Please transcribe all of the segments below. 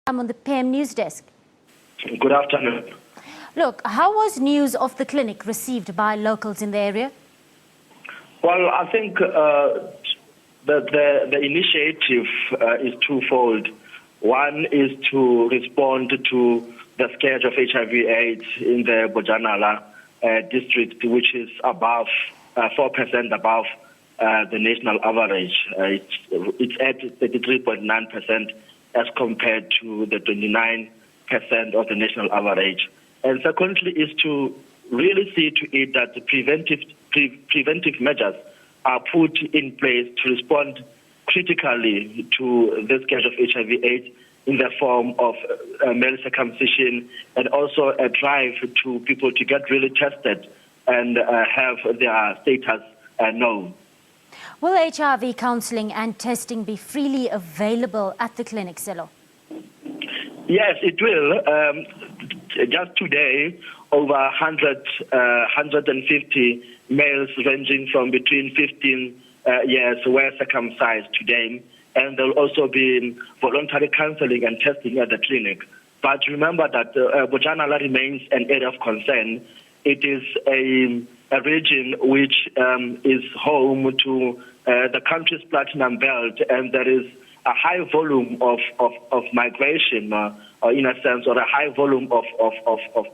I'm on the PM News Desk. Good afternoon. Look, how was news of the clinic received by locals in the area? Well, I think the initiative is twofold. One is to respond to the scourge of HIV/AIDS in the Bojanala district, which is above 4% above the national average. It's at 33.9% as compared to the 29% of the national average. And secondly is to really see to it that the preventive measures are put in place to respond critically to this case of HIV/AIDS in the form of male circumcision, and also a drive to people to get really tested and have their status known. Will HIV counseling and testing be freely available at the clinic, Sello? Yes, it will. Just today, over 150 males ranging from between 15 years were circumcised today, and there will also be voluntary counseling and testing at the clinic. But remember that Bojanala remains an area of concern. It is a region which is home to the country's platinum belt, and there is a high volume of migration, in a sense, or a high volume of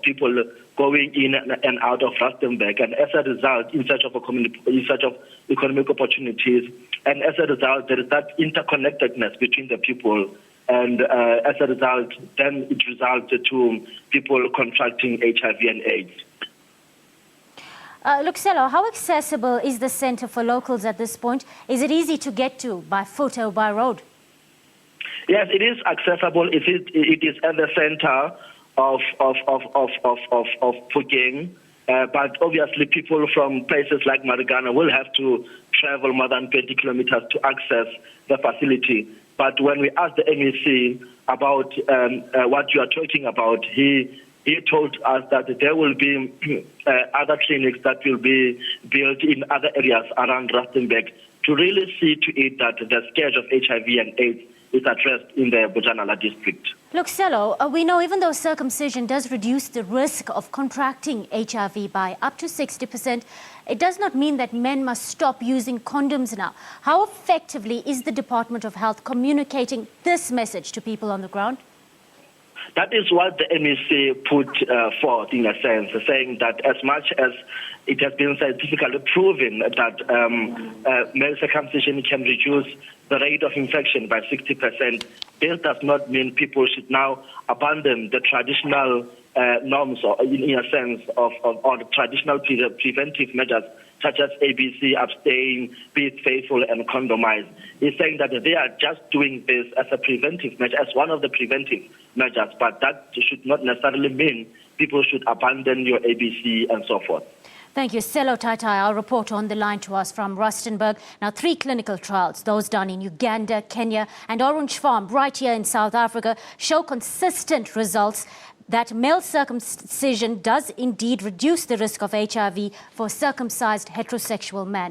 people going in and out of Rustenburg, and as a result, in search of economic opportunities, and as a result, there is that interconnectedness between the people, and as a result, then it results to people contracting HIV and AIDS. Look, Sello, how accessible is the centre for locals at this point? Is it easy to get to by foot or by road? Yes, it is accessible. It is at the center of Phokeng, but obviously people from places like Marigana will have to travel more than 20 kilometers to access the facility. But when we asked the MEC about what you are talking about, he told us that there will be other clinics that will be built in other areas around Rustenburg to really see to it that the scourge of HIV and AIDS is addressed in the Bojanala district. Look, Sello, we know even though circumcision does reduce the risk of contracting HIV by up to 60%, it does not mean that men must stop using condoms now. How effectively is the Department of Health communicating this message to people on the ground? That is what the MEC put forth, in a sense, saying that as much as it has been scientifically proven that male circumcision can reduce the rate of infection by 60%, this does not mean people should now abandon the traditional norms, or in a sense, of traditional preventive measures, such as ABC, abstain, be faithful, and condomize. He's saying that they are just doing this as a preventive measure, as one of the preventive measures, but that should not necessarily mean people should abandon your ABC and so forth. Thank you. Sello Taitai, our reporter on the line to us from Rustenburg. Now, 3 clinical trials, those done in Uganda, Kenya and Orange Farm right here in South Africa, show consistent results that male circumcision does indeed reduce the risk of HIV for circumcised heterosexual men.